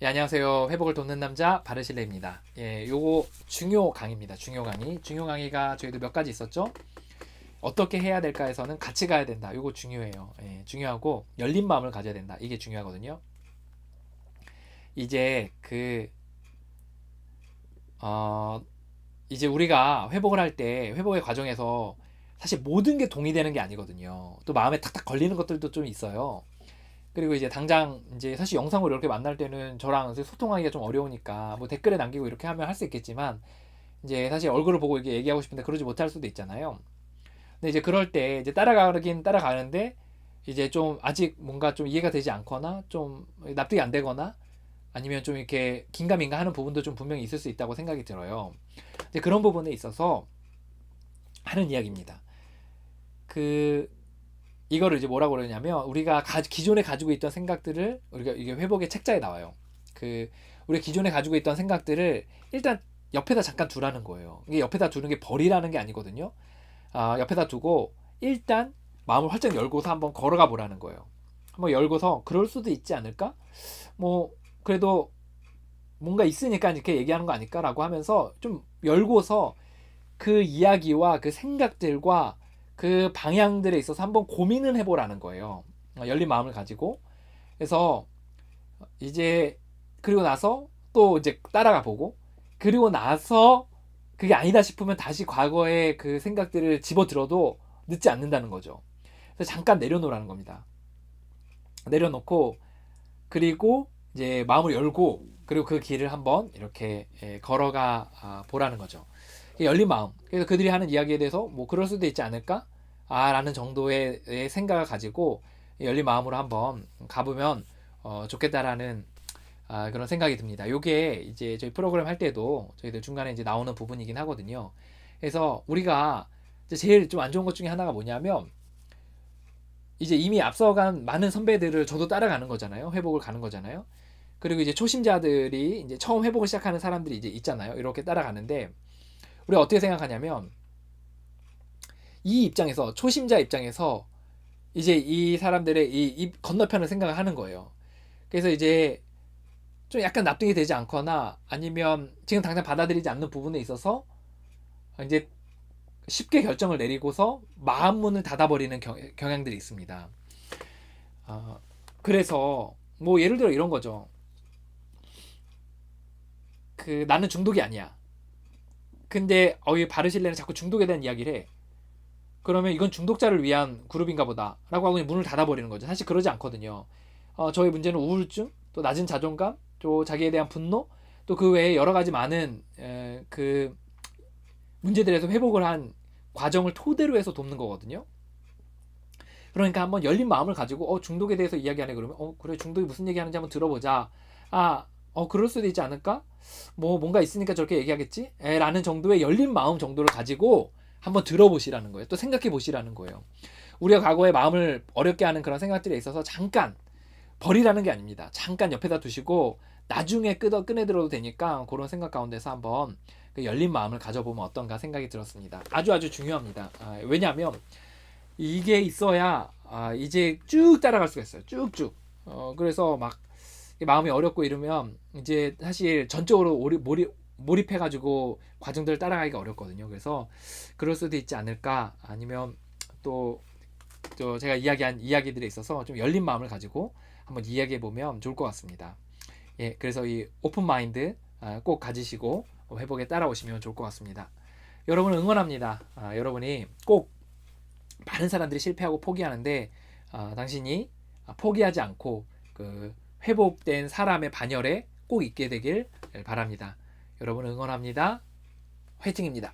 예, 안녕하세요. 회복을 돕는 남자 바르실레입니다. 예, 요거 중요 강의입니다. 중요 강의. 중요 강의가 저희도 몇 가지 있었죠? 어떻게 해야 될까에서는 같이 가야 된다. 요거 중요해요. 예, 중요하고 열린 마음을 가져야 된다. 이게 중요하거든요. 이제 어, 이제 우리가 회복을 할 때 회복의 과정에서 사실 모든 게 동의되는 게 아니거든요. 또 마음에 탁탁 걸리는 것들도 좀 있어요. 그리고 이제 당장 이제 사실 영상으로 이렇게 만날 때는 저랑 소통하기가 좀 어려우니까 뭐 댓글에 남기고 이렇게 하면 할 수 있겠지만 이제 사실 얼굴을 보고 이렇게 얘기하고 싶은데 그러지 못할 수도 있잖아요. 근데 이제 그럴 때 이제 따라가긴 따라가는데 이제 좀 아직 뭔가 좀 이해가 되지 않거나 좀 납득이 안 되거나 아니면 좀 이렇게 긴가민가 하는 부분도 좀 분명히 있을 수 있다고 생각이 들어요. 이제 그런 부분에 있어서 하는 이야기입니다. 그 이거를 이제 뭐라고 그러냐면 우리가 기존에 가지고 있던 생각들을 우리가 이게 회복의 책자에 나와요. 우리가 기존에 가지고 있던 생각들을 일단 옆에다 잠깐 두라는 거예요. 이게 옆에다 두는 게 버리라는 게 아니거든요. 옆에다 두고 일단 마음을 활짝 열고서 한번 걸어가 보라는 거예요. 한번 열고서 그럴 수도 있지 않을까? 뭐 그래도 뭔가 있으니까 이렇게 얘기하는 거 아닐까라고 하면서 좀 열고서 그 이야기와 그 생각들과 그 방향들에 있어서 한번 고민을 해보라는 거예요. 열린 마음을 가지고. 그래서 이제 그리고 나서 또 이제 따라가 보고 그리고 나서 그게 아니다 싶으면 다시 과거의 그 생각들을 집어들어도 늦지 않는다는 거죠. 그래서 잠깐 내려놓으라는 겁니다. 내려놓고 그리고 이제 마음을 열고 그리고 그 길을 한번 이렇게 걸어가 보라는 거죠. 열린 마음. 그래서 그들이 하는 이야기에 대해서 뭐 그럴 수도 있지 않을까? 라는 정도의 생각을 가지고 열린 마음으로 한번 가보면 좋겠다라는 그런 생각이 듭니다. 요게 이제 저희 프로그램 할 때도 저희들 중간에 이제 나오는 부분이긴 하거든요. 그래서 우리가 이제 제일 좀 안 좋은 것 중에 하나가 뭐냐면 이제 이미 앞서간 많은 선배들을 저도 따라가는 거잖아요. 회복을 가는 거잖아요. 그리고 이제 초심자들이 이제 처음 회복을 시작하는 사람들이 이제 있잖아요. 이렇게 따라가는데 우리가 어떻게 생각하냐면 이 입장에서 초심자 입장에서 이제 이 사람들의 이 건너편을 생각을 하는 거예요. 그래서 이제 좀 약간 납득이 되지 않거나 아니면 지금 당장 받아들이지 않는 부분에 있어서 이제 쉽게 결정을 내리고서 마음 문을 닫아버리는 경향들이 있습니다. 그래서 뭐 예를 들어 이런 거죠. 나는 중독이 아니야. 근데 이 바르실레는 자꾸 중독에 대한 이야기를 해. 그러면 이건 중독자를 위한 그룹인가 보다 라고 하고 문을 닫아버리는 거죠. 사실 그러지 않거든요. 저의 문제는 우울증, 또 낮은 자존감, 또 자기에 대한 분노, 또 그 외에 여러 가지 많은 그 문제들에서 회복을 한 과정을 토대로 해서 돕는 거거든요. 그러니까 한번 열린 마음을 가지고 중독에 대해서 이야기하네 그러면 그래 중독이 무슨 얘기하는지 한번 들어보자. 그럴 수도 있지 않을까? 뭐 뭔가 있으니까 저렇게 얘기하겠지? 라는 정도의 열린 마음 정도를 가지고 한번 들어보시라는 거예요. 또 생각해 보시라는 거예요. 우리가 과거에 마음을 어렵게 하는 그런 생각들에 있어서 잠깐 버리라는 게 아닙니다. 잠깐 옆에다 두시고 나중에 꺼내들어도 되니까 그런 생각 가운데서 한번 그 열린 마음을 가져보면 어떤가 생각이 들었습니다. 아주 아주 중요합니다. 왜냐하면 이게 있어야 이제 쭉 따라갈 수가 있어요. 쭉쭉. 그래서 막 마음이 어렵고 이러면 이제 사실 전적으로 몰입해가지고 과정들을 따라가기가 어렵거든요. 그래서 그럴 수도 있지 않을까 아니면 또 제가 이야기한 이야기들에 있어서 좀 열린 마음을 가지고 한번 이야기해 보면 좋을 것 같습니다. 예, 그래서 이 오픈 마인드 꼭 가지시고 회복에 따라오시면 좋을 것 같습니다. 여러분을 응원합니다. 여러분이 꼭 많은 사람들이 실패하고 포기하는데 당신이 포기하지 않고 그 회복된 사람의 반열에 꼭 있게 되길 바랍니다. 여러분 응원합니다. 화이팅입니다.